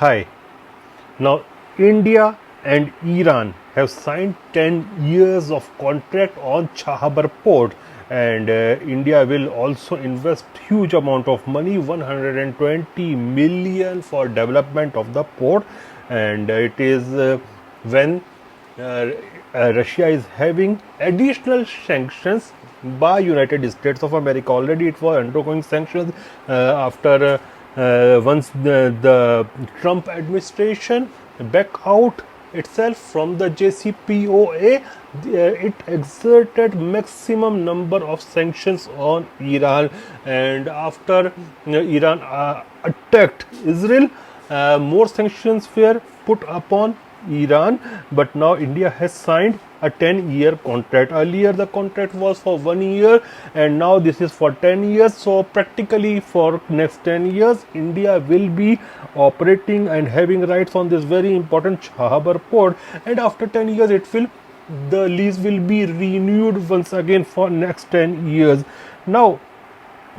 Hi. Now, India and Iran have signed 10 years of contract on Chabahar port, and India will also invest huge amount of money, 120 million for development of the port, and it is when uh, Russia is having additional sanctions by United States of America. Already it was undergoing sanctions after once the Trump administration back out itself from the JCPOA, it exerted maximum number of sanctions on Iran, and after Iran attacked Israel, more sanctions were put upon Iran, but now India has signed a 10-year contract. Earlier the contract was for 1 year, and now this is for 10 years. So practically for next 10 years India will be operating and having rights on this very important Chabahar port, and after 10 years the lease will be renewed once again for next 10 years. Now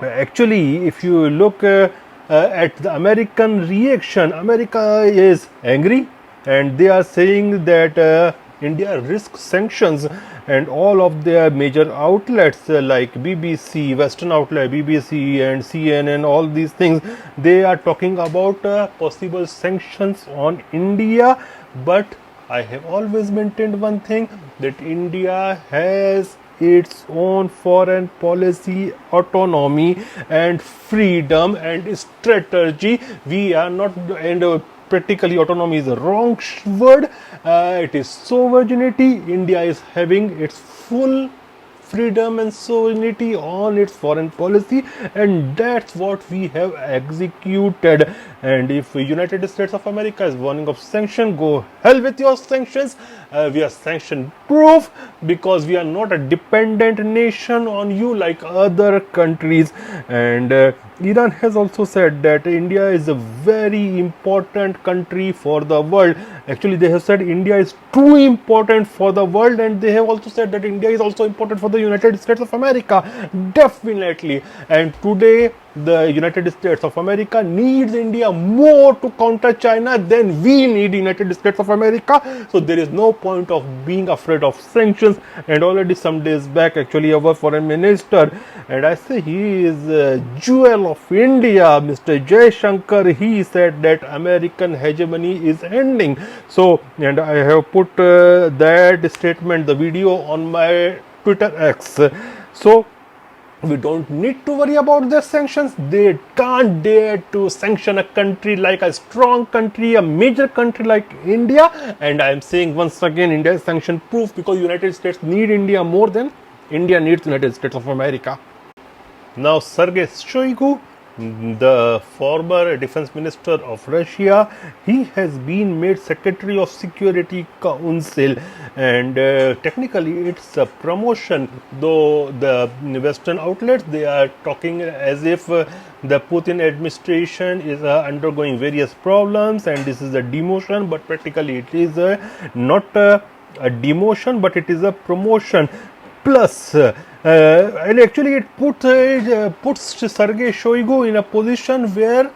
actually, if you look at the American reaction, America is angry and they are saying that India risks sanctions, and all of their major outlets like BBC, Western outlet, BBC and CNN, all these things, they are talking about possible sanctions on India. But I have always maintained one thing, that India has its own foreign policy autonomy and freedom and strategy. We are not, and practically autonomy is a wrong word, it is sovereignty. India is having its full freedom and sovereignty on its foreign policy, and that's what we have executed. And if United States of America is warning of sanction, go hell with your sanctions. We are sanction proof because we are not a dependent nation on you like other countries. And Iran has also said that India is a very important country for the world. Actually, they have said India is too important for the world, and they have also said that India is also important for the United States of America. Definitely. And today the United States of America needs India more to counter China than we need United States of America. So there is no point of being afraid of sanctions. And already some days back, actually, our foreign minister, and I say he is a jewel of India, Mr. Jay Shankar, he said that American hegemony is ending. So, and I have put that statement, the video, on my Twitter X. So we don't need to worry about their sanctions. They can't dare to sanction a country like a strong country, a major country like India. And I am saying once again, India is sanction proof because United States need India more than India needs United States of America. Now Sergei Shoigu, the former defense minister of Russia, he has been made Secretary of Security Council, and technically it's a promotion, though the Western outlets, they are talking as if the Putin administration is undergoing various problems and this is a demotion, but practically it is not a demotion, but it is a promotion. Plus, and actually it puts Sergei Shoigu in a position where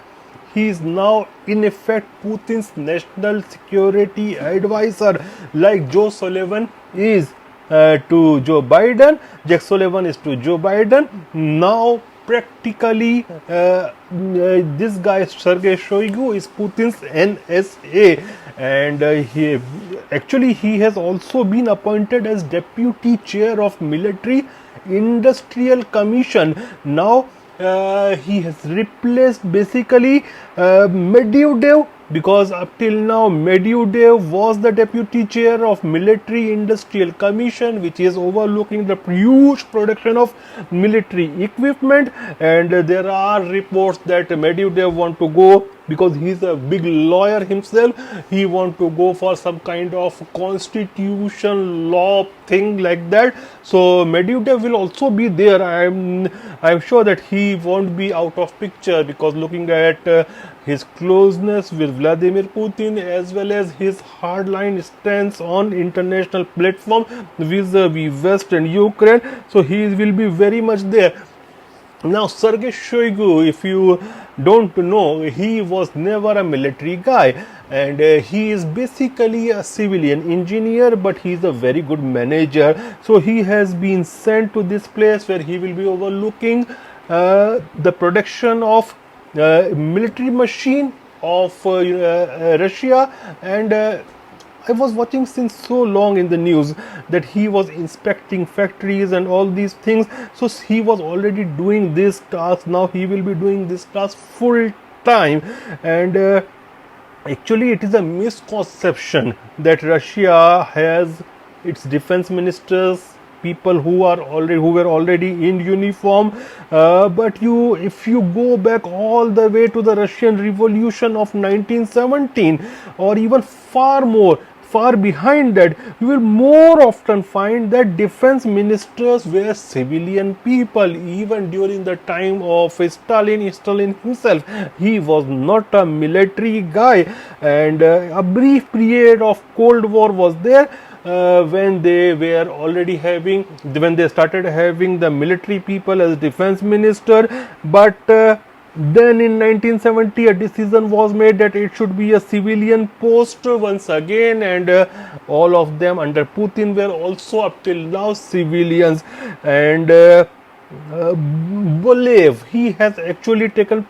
he is now in effect Putin's national security advisor, like Joe Sullivan is to Joe Biden, Jack Sullivan is to Joe Biden. Now practically this guy Sergei Shoigu is Putin's NSA, and he has also been appointed as deputy chair of military industrial commission. Now he has replaced basically Medvedev, because up till now Medvedev was the deputy chair of military industrial commission, which is overlooking the huge production of military equipment. And there are reports that Medvedev want to go, because he's a big lawyer himself, he want to go for some kind of constitution law thing like that. So Medvedev will also be there. I'm sure that he won't be out of picture, because looking at his closeness with Vladimir Putin as well as his hardline stance on international platform vis-a-vis West and Ukraine, so he will be very much there. Now, Sergei Shoigu, if you don't know, he was never a military guy, and he is basically a civilian engineer, but he is a very good manager. So, he has been sent to this place where he will be overlooking the production of military machine of Russia, and I was watching since so long in the news that he was inspecting factories and all these things. So he was already doing this task. Now he will be doing this task full time, and actually it is a misconception that Russia has its defense ministers, people who were already in uniform, but if you go back all the way to the Russian Revolution of 1917, or even far behind that, you will more often find that defense ministers were civilian people. Even during the time of Stalin himself, he was not a military guy, and a brief period of Cold War was there, when they started having the military people as defense minister, but then in 1970 a decision was made that it should be a civilian post once again, and all of them under Putin were also up till now civilians, and Bolev, he has actually taken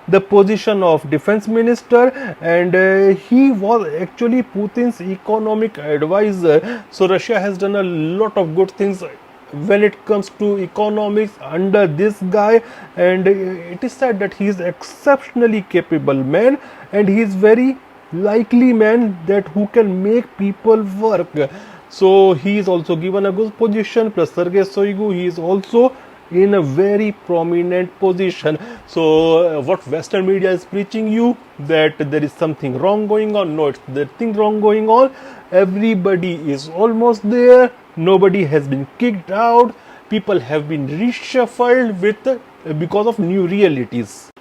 the position of defense minister, and he was actually Putin's economic advisor. So Russia has done a lot of good things when it comes to economics under this guy, and it is said that he is exceptionally capable man, and he is very likely man that who can make people work. So he is also given a good position. Plus Sergei Shoigu, he is also in a very prominent position. So what Western media is preaching you that there is something wrong going on, no, it's the thing wrong going on. Everybody is almost there. Nobody has been kicked out. People have been reshuffled because of new realities.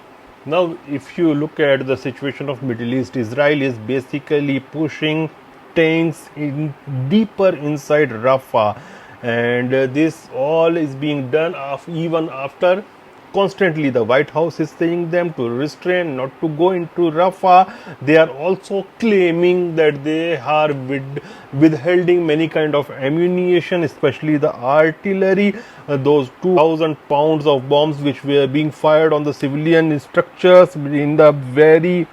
Now, if you look at the situation of Middle East, Israel is basically pushing tanks deeper inside Rafah, and this all is being done even after constantly the White House is saying them to restrain, not to go into Rafah. They are also claiming that they are withholding many kind of ammunition, especially the artillery, those 2,000 pounds of bombs which were being fired on the civilian structures in the very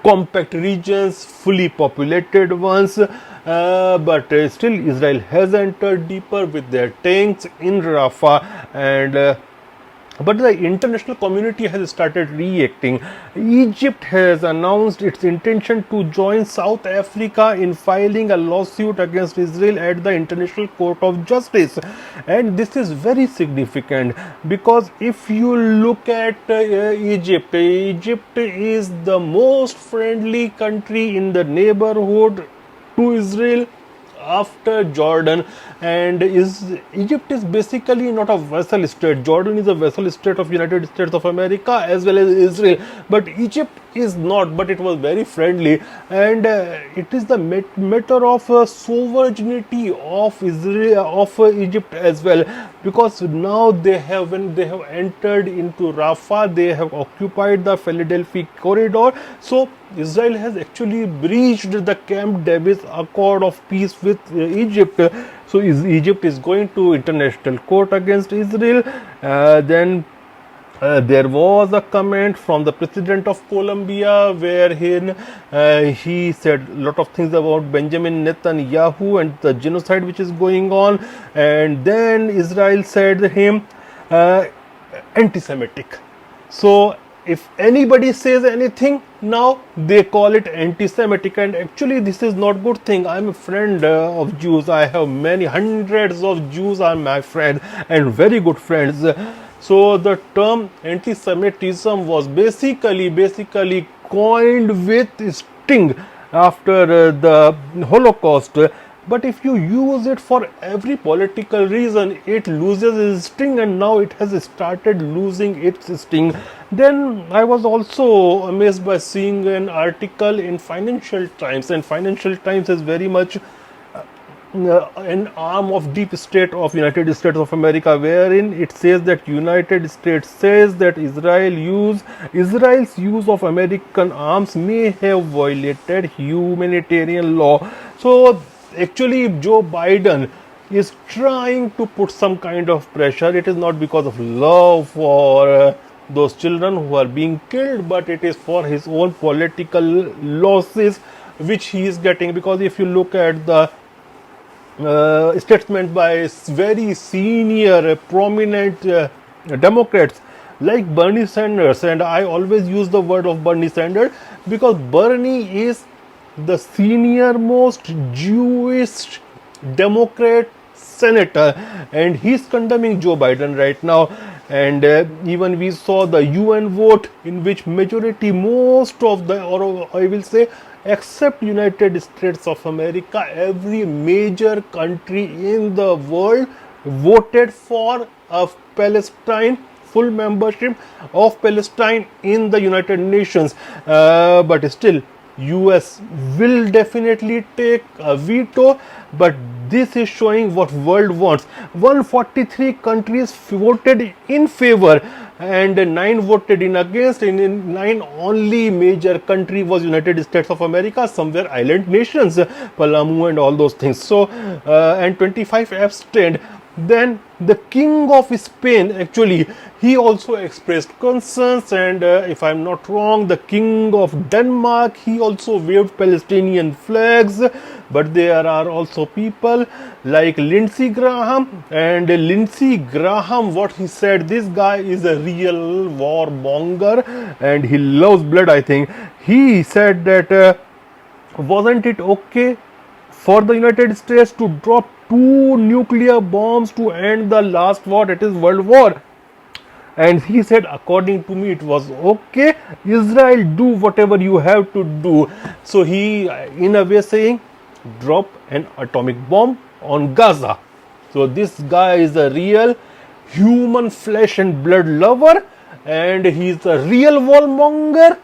compact regions, fully populated ones, but still Israel has entered deeper with their tanks in Rafah, and but the international community has started reacting. Egypt has announced its intention to join South Africa in filing a lawsuit against Israel at the International Court of Justice. And this is very significant because if you look at Egypt, Egypt is the most friendly country in the neighborhood to Israel after Jordan, and Egypt is basically not a vassal state. Jordan is a vassal state of United States of America as well as Israel, but Egypt is not, but it was very friendly, and it is the matter of sovereignty of Israel, of Egypt as well, because now when they have entered into Rafah, they have occupied the Philadelphia corridor. So Israel has actually breached the Camp David Accord of peace with Egypt. So Egypt is going to international court against Israel. Then there was a comment from the president of Colombia wherein he said a lot of things about Benjamin Netanyahu and the genocide which is going on, and then Israel said him anti-Semitic. So if anybody says anything, now they call it anti-Semitic, and actually this is not good thing. I'm a friend of Jews. I have many hundreds of Jews are my friends and very good friends. So the term anti-Semitism was basically coined with sting after the Holocaust. But if you use it for every political reason, it loses its sting, and now it has started losing its sting. Then I was also amazed by seeing an article in Financial Times, and Financial Times is very much an arm of deep state of United States of America, wherein it says that United States says that Israel's use of American arms may have violated humanitarian law. So actually, Joe Biden is trying to put some kind of pressure. It is not because of love for those children who are being killed, but it is for his own political losses which he is getting. Because if you look at the statement by very senior, prominent Democrats like Bernie Sanders, and I always use the word of Bernie Sanders because Bernie is the senior most Jewish Democrat senator, and he's condemning Joe Biden right now. And even we saw the UN vote in which majority, most of the, or I will say, except United States of America, every major country in the world voted for a Palestine, full membership of Palestine in the United Nations. But still, US will definitely take a veto, but this is showing what world wants. 143 countries voted in favor and 9 voted in against. In 9, only major country was United States of America, somewhere island nations, Palamu and all those things. So and 25 abstained. Then the King of Spain, actually, he also expressed concerns, and if I'm not wrong, the King of Denmark, he also waved Palestinian flags. But there are also people like Lindsey Graham, and Lindsey Graham, what he said, this guy is a real warmonger and he loves blood, I think. He said that wasn't it okay for the United States to drop 2 nuclear bombs to end the last war, it is World War? And he said, according to me, it was okay. Israel, do whatever you have to do. So he, in a way, saying, drop an atomic bomb on Gaza. So this guy is a real human flesh and blood lover, and he's a real warmonger.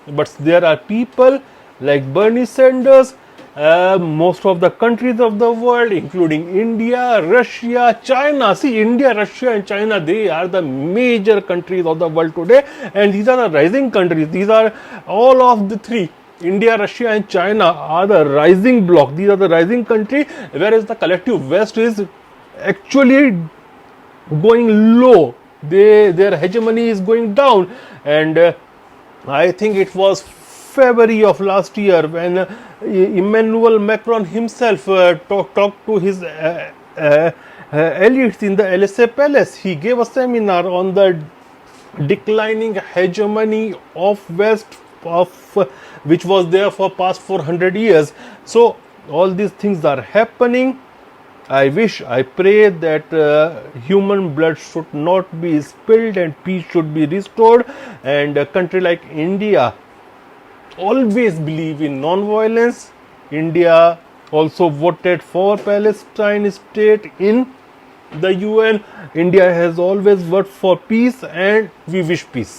But there are people like Bernie Sanders, most of the countries of the world, including India, Russia, China. See, India, Russia and China, they are the major countries of the world today, and these are the rising countries. These are all of the three. India, Russia and China are the rising bloc. These are the rising country, whereas the collective West is actually going low. Their hegemony is going down. And I think it was February of last year when Emmanuel Macron himself talked to his elites in the Elysee Palace. He gave a seminar on the declining hegemony of West, which was there for past 400 years. So all these things are happening. I pray that human blood should not be spilled and peace should be restored. And a country like India always believe in non-violence. India also voted for Palestine state in the UN. India has always worked for peace, and we wish peace.